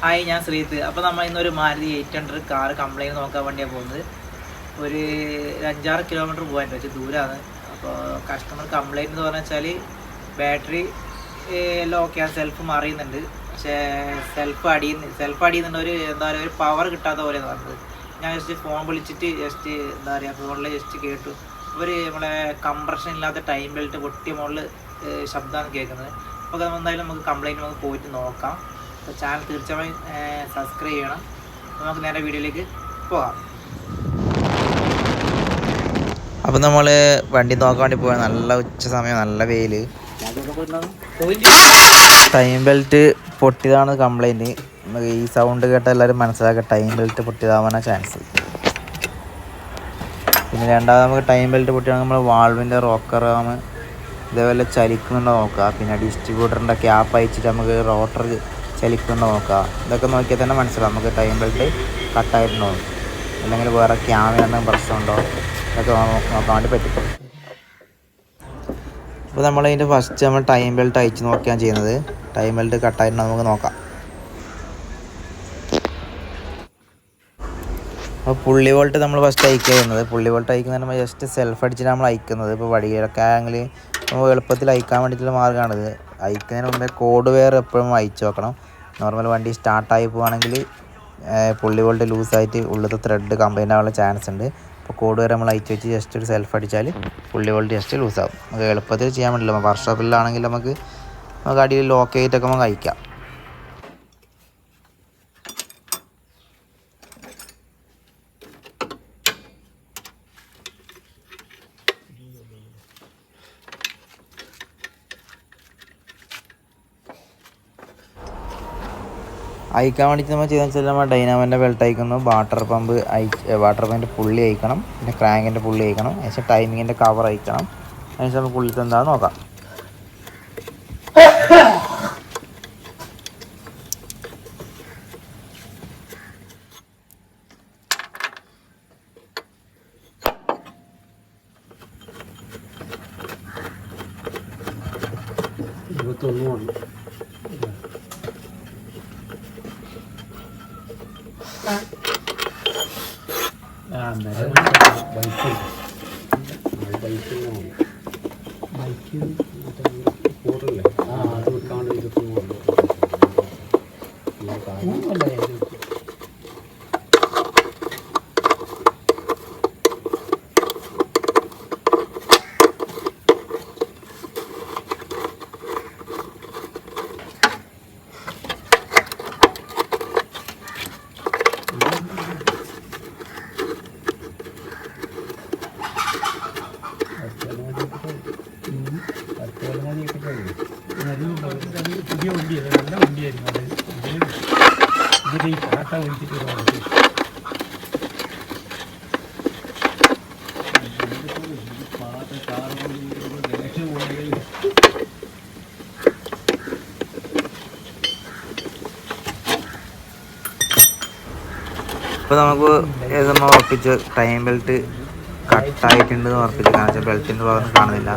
Hi, ഞാൻ ശ്രീത്ത്. അപ്പോൾ നമ്മൾ ഇന്നൊരു മാരുതി 800 കാർ കംപ്ലൈൻറ്റ് നോക്കാൻ വേണ്ടിയാണ് പോകുന്നത്. ഒരു 5-6 കിലോമീറ്റർ പോകാൻ വെച്ച് ദൂരമാണ്. അപ്പോൾ കസ്റ്റമർ കംപ്ലൈൻറ്റ് എന്ന് പറഞ്ഞാൽ ബാറ്ററി എല്ലാം ഓക്കെയാണ്, സെൽഫ് മറിയുന്നുണ്ട്. പക്ഷേ സെൽഫ് അടിയുന്നുണ്ട്. എന്താ പറയുക, ഒരു പവർ കിട്ടാത്ത പോലെയാണ് പറഞ്ഞത്. ഞാൻ ജസ്റ്റ് ഫോൺ വിളിച്ചിട്ട് ജസ്റ്റ് എന്താ പറയുക, ഫോണിൽ ജസ്റ്റ് കേട്ടു. നമ്മളെ കംപ്രഷൻ ഇല്ലാത്ത ടൈം ബെൽറ്റ് പൊട്ടിയ മുകളിൽ ശബ്ദമാണ് കേൾക്കുന്നത്. അപ്പോൾ എന്തായാലും നമുക്ക് കംപ്ലൈൻറ്റ് നമുക്ക് പോയിട്ട് നോക്കാം. അപ്പോൾ ചാനൽ തീർച്ചയായും സബ്സ്ക്രൈബ് ചെയ്യണം. നമുക്ക് നേരെ വീഡിയോയിലേക്ക് പോകാം. അപ്പോൾ നമ്മൾ വണ്ടി നോക്കാൻ വേണ്ടി പോയാൽ നല്ല ഉച്ച സമയം, നല്ല വെയിൽ. ടൈം ബെൽറ്റ് പൊട്ടിയതാണ് കംപ്ലൈൻറ്റ്. നമുക്ക് ഈ സൗണ്ട് കേട്ട എല്ലാവരും മനസ്സിലാക്കുക, ടൈം ബെൽറ്റ് പൊട്ടിയതാവാനാണ് ചാൻസ്. പിന്നെ രണ്ടാമത് നമുക്ക് ടൈം ബെൽറ്റ് പൊട്ടിയാണെങ്കിൽ നമ്മൾ വാൾവിൻ്റെ റോക്കർ ആം ഇതേപോലെ ചലിക്കുന്നുണ്ടോ നോക്കുക. പിന്നെ ഡിസ്ട്രിബ്യൂട്ടറിൻ്റെ ക്യാപ്പ് അയച്ചിട്ട് നമുക്ക് റോട്ടർ ചലിക്കുന്നുണ്ടോ നോക്കുക. ഇതൊക്കെ നോക്കിയാൽ തന്നെ മനസ്സിലാവും നമുക്ക് ടൈം ബെൽറ്റ് കട്ടായിട്ടുണ്ടോ, അല്ലെങ്കിൽ വേറെ ക്യാമിന് പ്രശ്നമുണ്ടോ, ഇതൊക്കെ നോക്കാൻ വേണ്ടി പറ്റും. അപ്പോൾ നമ്മളതിൻ്റെ ഫസ്റ്റ് നമ്മൾ ടൈം ബെൽറ്റ് അയച്ച് നോക്കിയാണ് ചെയ്യുന്നത്. ടൈം ബെൽറ്റ് കട്ടായിട്ടുണ്ടോ നമുക്ക് നോക്കാം. അപ്പോൾ പുള്ളി വോൾട്ട് നമ്മൾ ഫസ്റ്റ് അയക്കുക ചെയ്യുന്നത്. പുള്ളി വോൾട്ട് അയക്കുന്നത് നമ്മൾ ജസ്റ്റ് സെൽഫ് അടിച്ചിട്ട് നമ്മൾ അയക്കുന്നത്. ഇപ്പോൾ വഴിയിലൊക്കെ ആണെങ്കിൽ നമ്മൾ എളുപ്പത്തിൽ അയക്കാൻ വേണ്ടിയിട്ടുള്ള മാർഗ്ഗമാണിത്. അയക്കുന്നതിന് മുമ്പേ കോഡ് വെയർ എപ്പോഴും അയച്ചു നോക്കണം. നോർമൽ വണ്ടി സ്റ്റാർട്ടായി പോവുകയാണെങ്കിൽ പുള്ളി വോൾട്ട് ലൂസായിട്ട് ഉള്ളത്തെ ത്രെഡ് കംപ്ലൈൻ്റ് ആവാനുള്ള ചാൻസ് ഉണ്ട്. അപ്പോൾ കോഡ് വെയർ നമ്മൾ അയച്ചു വെച്ച് ജസ്റ്റ് ഒരു സെൽഫ് അടിച്ചാൽ പുള്ളി വോൾട്ട് ജസ്റ്റ് ലൂസാകും. നമുക്ക് എളുപ്പത്തിൽ ചെയ്യാൻ പറ്റില്ല. വർക്ക്ഷോപ്പിലാണെങ്കിൽ നമുക്ക് അടിയിൽ ലോക്ക് ചെയ്തിട്ടൊക്കെ നമുക്ക് അയക്കാം. അയക്കാൻ വേണ്ടിയിട്ട് നമ്മൾ ചെയ്യുന്നത് വെച്ചാൽ നമ്മൾ ഡൈനാമോൻ്റെ ബെൽറ്റ് അയക്കുന്നു, വാട്ടർ പമ്പിൻ്റെ പുള്ളി അയക്കണം, പിന്നെ ക്രാങ്കിൻ്റെ പുള്ളി അയക്കണം, അതിനുശേഷം ടൈമിങ്ങിൻ്റെ കവർ അയക്കണം. അതിനുശേഷം നമുക്ക് പുള്ളിത്തെ എന്താണെന്ന് നോക്കാം. പുതിയ വണ്ടിയല്ല, നല്ല വണ്ടിയായിരുന്നു അത്. ഇതിൽ ഈ കാട്ട ഒഴിച്ചിട്ട് ഇപ്പോൾ നമുക്ക് നമ്മൾ ഉറപ്പിച്ച് ടൈം ബെൽറ്റ് കട്ടായിട്ടുണ്ടെന്ന് ഉറപ്പിച്ച്. കാരണം വെച്ചാൽ ബെൽറ്റിൻ്റെ ഭാഗത്ത് കാണുന്നില്ല.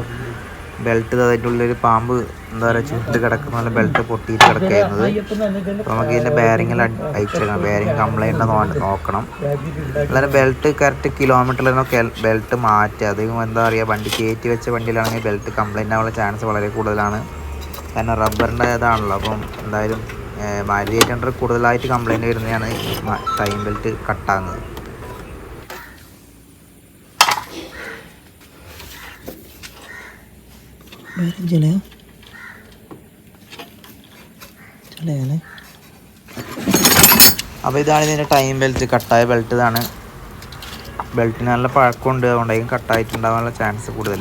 ബെൽറ്റ് അതിൻ്റെ ഉള്ളിൽ പാമ്പ് എന്താ പറയുക ചുരുട്ട് കിടക്കുന്ന പോലെ ബെൽറ്റ് പൊട്ടിയിട്ട് കിടക്കുന്നത്. അപ്പോൾ നമുക്ക് ഇതിൻ്റെ ബെയറിങ്ങിൽ അയച്ചെടുക്കണം. ബെയറിങ് കംപ്ലൈൻറ്റ് നോക്കണം. അല്ലാതെ ബെൽറ്റ് കറക്റ്റ് കിലോമീറ്ററിലൊക്കെ ബെൽറ്റ് മാറ്റുക. അധികം എന്താ പറയുക, വണ്ടി കയറ്റി വെച്ച വണ്ടിയിലാണെങ്കിൽ ബെൽറ്റ് കംപ്ലൈൻ്റ് ആവാനുള്ള ചാൻസ് വളരെ കൂടുതലാണ്. കാരണം റബ്ബറിൻ്റെ ഇതാണല്ലോ. അപ്പം എന്തായാലും മാരുതി 800 കൂടുതലായിട്ട് കംപ്ലൈൻറ്റ് വരുന്നതാണ് ടൈം ബെൽറ്റ് കട്ടാകുന്നത്. അപ്പോൾ ഇതാണ് ഇതിൻ്റെ ടൈം ബെൽറ്റ്, കട്ടായ ബെൽറ്റ് ഇതാണ്. ബെൽറ്റിന് നല്ല പഴക്കമുണ്ട്, അതുകൊണ്ടായിരിക്കും കട്ടായിട്ടുണ്ടാകാനുള്ള ചാൻസ് കൂടുതൽ.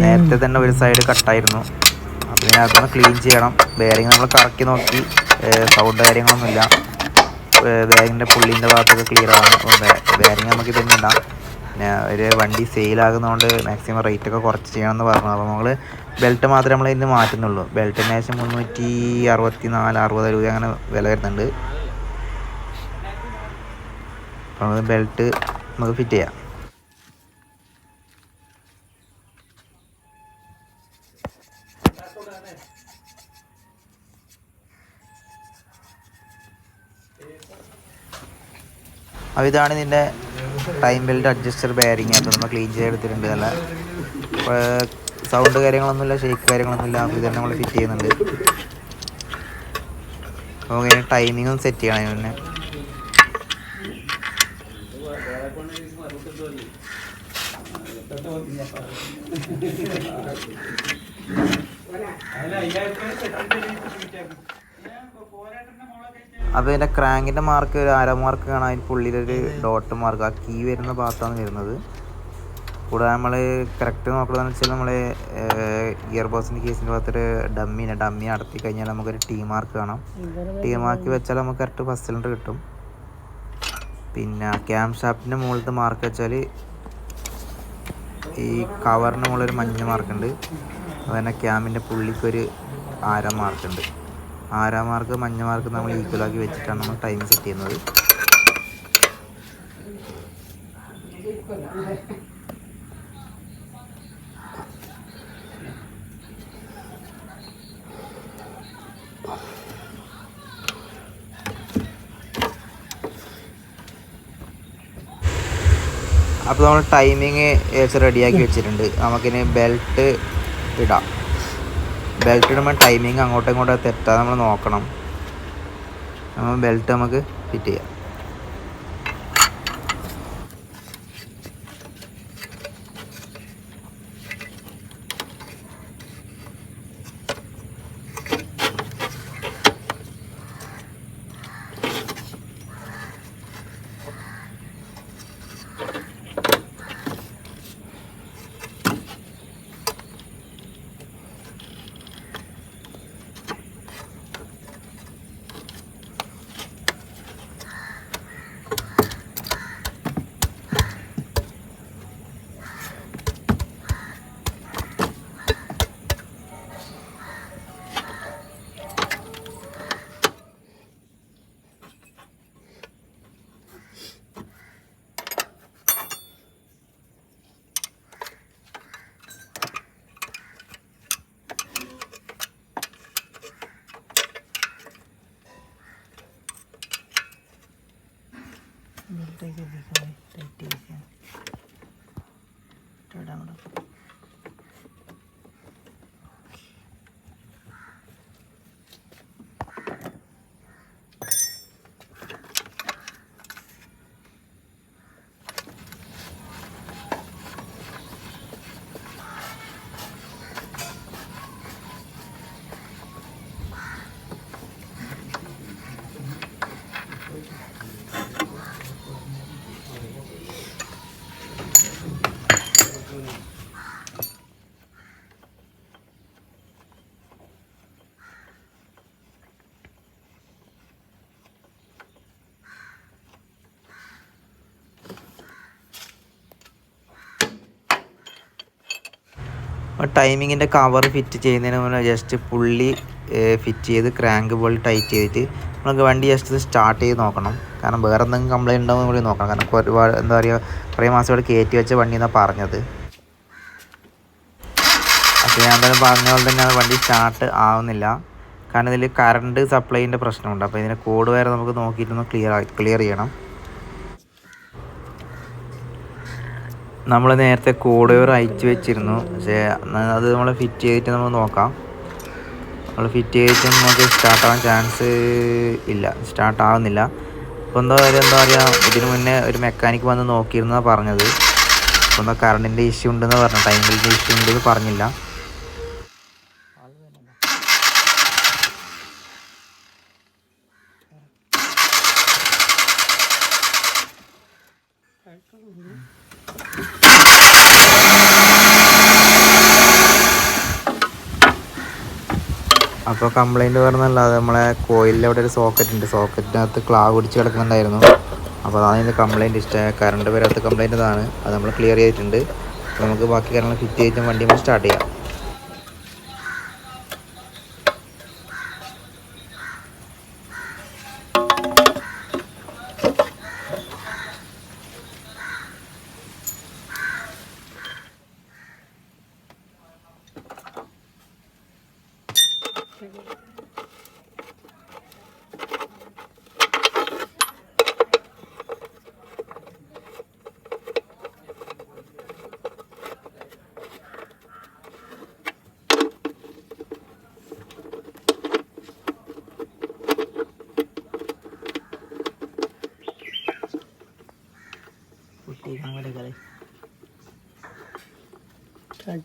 നേരത്തെ തന്നെ ഒരു സൈഡ് കട്ടായിരുന്നു. അപ്പോൾ ഇതിനകത്തൊന്ന് ക്ലീൻ ചെയ്യണം. ബെയറിങ് നമ്മൾ കറക്കി നോക്കി, സൗണ്ട് കാര്യങ്ങളൊന്നുമില്ല. ബെയറിങ്ങിൻ്റെ പുള്ളീൻ്റെ ഭാഗത്തൊക്കെ ക്ലിയർ ആണ്. ബെയറിങ് നമുക്ക് ഇതന്നെ ഇടാം. പിന്നെ ഒരു വണ്ടി സെയിലാകുന്നതുകൊണ്ട് മാക്സിമം റേറ്റൊക്കെ കുറച്ച് ചെയ്യണമെന്ന് പറഞ്ഞു. അപ്പോൾ നമ്മൾ ബെൽറ്റ് മാത്രമേ നമ്മൾ ഇതിന് മാറ്റുന്നുള്ളൂ. ബെൽറ്റിന് ശേഷം 364-60 രൂപ അങ്ങനെ വില വരുന്നുണ്ട്. അപ്പോൾ ബെൽറ്റ് നമുക്ക് ഫിറ്റ് ചെയ്യാം. അപ്പോൾ ഇതാണ് ഇതിൻ്റെ ടൈം ബെൽറ്റ് അഡ്ജസ്റ്റർ ബെയറിങ്. അപ്പോൾ നമ്മൾ ക്ലീൻ ചെയ്തെടുത്തിട്ടുണ്ട്. നല്ല സൗണ്ട് കാര്യങ്ങളൊന്നുമില്ല, ഷേക്ക് കാര്യങ്ങളൊന്നുമില്ല. അപ്പോൾ ഇതന്നെ നമ്മൾ ഫിറ്റ് ചെയ്യുന്നുണ്ട്. അപ്പോൾ ഇങ്ങനെ ടൈമിങ്ങും സെറ്റ് ചെയ്യണം പിന്നെ. അപ്പോൾ ഇതിൻ്റെ ക്രാങ്കിൻ്റെ മാർക്ക് ഒരു അര മാർക്ക് കാണാൻ, അതിന് പുള്ളിയിലൊരു ഡോട്ട് മാർക്ക്, ആ കീ വരുന്ന ഭാഗത്താണ് വരുന്നത്. കൂടാതെ നമ്മൾ കറക്റ്റ് നോക്കുന്നതെന്ന് വെച്ചാൽ നമ്മൾ ഗിയർ ബോക്സിൻ്റെ കേസിൻ്റെ ഭാഗത്തൊരു ഡമ്മി നടത്തി കഴിഞ്ഞാൽ നമുക്കൊരു ടീ മാർക്ക് കാണാം. ടീ മാർക്ക് വെച്ചാൽ നമുക്ക് കറക്റ്റ് ഫസ്റ്റ് സിലിണ്ടർ കിട്ടും. പിന്നെ ക്യാം ഷാഫ്റ്റിൻ്റെ മുകളിലത്തെ മാർക്ക് വെച്ചാൽ ഈ കവറിന് മുകളിലൊരു മഞ്ഞ മാർക്കുണ്ട്. അതുതന്നെ ക്യാമിൻ്റെ പുള്ളിക്കൊരു ആര മാർക്കുണ്ട്. ആരാ മാർക്ക് മഞ്ഞ മാർക്ക് നമ്മൾ ഈക്വലാക്കി വെച്ചിട്ടാണ് നമ്മൾ ടൈം സെറ്റ് ചെയ്യുന്നത്. അപ്പോൾ നമ്മൾ ടൈമിങ് റെഡിയാക്കി വെച്ചിട്ടുണ്ട്. നമുക്കിനി ബെൽറ്റ് ഇടാം. ബെൽറ്റ് ഇടുമ്പോൾ ടൈമിങ് അങ്ങോട്ടും ഇങ്ങോട്ടും തെറ്റാതെ നമ്മൾ നോക്കണം. നമ്മൾ ബെൽറ്റ് നമുക്ക് ഫിറ്റ് ചെയ്യാം. ടൈമിങ്ങിൻ്റെ കവർ ഫിറ്റ് ചെയ്യുന്നതിന് മുന്നേ ജസ്റ്റ് പുള്ളി ഫിറ്റ് ചെയ്ത് ക്രാങ്ക് ബോൾട്ട് ടൈറ്റ് ചെയ്തിട്ട് നമുക്ക് വണ്ടി ജസ്റ്റ് സ്റ്റാർട്ട് ചെയ്ത് നോക്കണം. കാരണം വേറെ എന്തെങ്കിലും കംപ്ലൈൻറ്റ് ഉണ്ടാവും കൂടി നോക്കണം. കാരണം ഒരുപാട് എന്താ പറയുക, കുറേ മാസം ഇവിടെ കയറ്റി വെച്ച വണ്ടി എന്നാണ് പറഞ്ഞത്. അപ്പോൾ ഞാൻ തന്നെ പറഞ്ഞ പോലെ തന്നെ വണ്ടി സ്റ്റാർട്ട് ആവുന്നില്ല. കാരണം ഇതിൽ കറണ്ട് സപ്ലൈൻ്റെ പ്രശ്നമുണ്ട്. അപ്പോൾ ഇതിൻ്റെ കോഡ് വരെ നമുക്ക് നോക്കിയിട്ടൊന്ന് ക്ലിയർ ചെയ്യണം. നമ്മൾ നേരത്തെ കോഡ് വയർ അയച്ചു വെച്ചിരുന്നു. പക്ഷേ അത് നമ്മൾ ഫിറ്റ് ചെയ്തിട്ട് നമുക്ക് നോക്കാം. നമ്മൾ ഫിറ്റ് ചെയ്തിട്ട് നമുക്ക് സ്റ്റാർട്ടാവാൻ ചാൻസ് ഇല്ല, സ്റ്റാർട്ടാവുന്നില്ല. അപ്പോൾ എന്താ പറയുക, ഇതിന് മുന്നേ ഒരു മെക്കാനിക്ക് വന്ന് നോക്കിയിരുന്നാണ് പറഞ്ഞത്. അപ്പോൾ എന്താ കറണ്ടിൻ്റെ ഇഷ്യൂ ഉണ്ടെന്ന് പറഞ്ഞു, ടൈമിൻ്റെ ഇഷ്യൂ ഉണ്ടെന്ന് പറഞ്ഞില്ല. അപ്പോൾ കംപ്ലൈൻറ്റ് പറഞ്ഞല്ലാതെ നമ്മളെ കോയിലിൽ അവിടെ ഒരു സോക്കറ്റ് ഉണ്ട്, സോക്കറ്റിനകത്ത് ക്ലാവ് പിടിച്ച് കിടക്കുന്നുണ്ടായിരുന്നു. അപ്പോൾ അതാണ് ഇതിൻ്റെ കംപ്ലൈൻറ്റ്. കറണ്ട് വരാത്ത കംപ്ലൈൻറ്റ് ഇതാണ്. അത് നമ്മൾ ക്ലിയർ ചെയ്തിട്ടുണ്ട്. അപ്പോൾ നമുക്ക് ബാക്കി കാര്യങ്ങൾ ഫിറ്റ് ചെയ്തിട്ട് വണ്ടി നമ്മൾ സ്റ്റാർട്ട് ചെയ്യാം.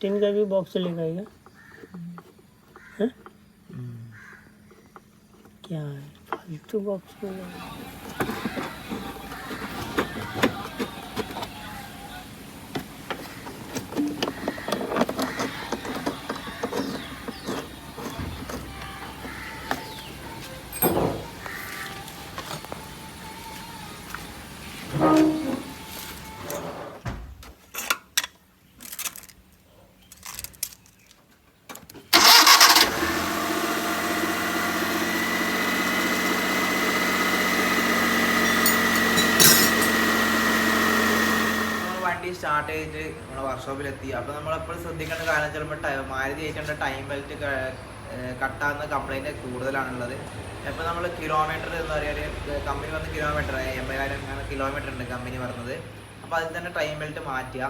टिन का भी बॉक्स लेकर आएगा हैं? क्या है फालतू बॉक्स में വണ്ടി സ്റ്റാർട്ട് ചെയ്തിട്ട് നമ്മുടെ വർക്ക്ഷോപ്പിലെത്തി. അപ്പോൾ നമ്മളെപ്പോഴും ശ്രദ്ധിക്കേണ്ട കാര്യം ചിലപ്പോൾ മാരുതി 800 ടൈം ബെൽറ്റ് കട്ടാകുന്ന കംപ്ലൈൻറ്റ് കൂടുതലാണുള്ളത്. ഇപ്പോൾ നമ്മൾ കിലോമീറ്റർ എന്താ പറയുക, കമ്പനി വന്ന കിലോമീറ്റർ 80,000 അങ്ങനെ കിലോമീറ്റർ ഉണ്ട് കമ്പനി പറഞ്ഞത്. അപ്പോൾ അതിൽ തന്നെ ടൈം ബെൽറ്റ് മാറ്റുക.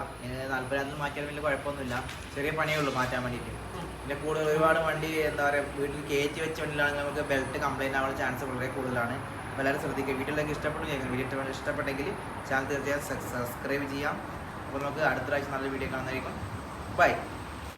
40,000 മാറ്റിയാൽ വലിയ കുഴപ്പമൊന്നുമില്ല, ചെറിയ പണിയേ ഉള്ളൂ മാറ്റാൻ വേണ്ടിയിട്ട്. പിന്നെ കൂടുതൽ ഒരുപാട് വണ്ടി എന്താ പറയുക വീട്ടിൽ കയറ്റി വെച്ച വണ്ടിയിലാണെങ്കിൽ നമുക്ക് ബെൽറ്റ് കംപ്ലൈൻറ്റ് ആവാനുള്ള ചാൻസ് വളരെ കൂടുതലാണ്. അപ്പോൾ എല്ലാവരും ശ്രദ്ധിക്കുക. വീട്ടിലേക്ക് ഇഷ്ടപ്പെട്ടു വീഡിയോ ഇഷ്ടപ്പെട്ടെങ്കിൽ ചാനൽ തീർച്ചയായും സബ്സ്ക്രൈബ് ചെയ്യാം. അപ്പോൾ നമുക്ക് അടുത്ത പ്രാവശ്യം നല്ല വീഡിയോ കാണുന്നതായിരിക്കും. ബൈ.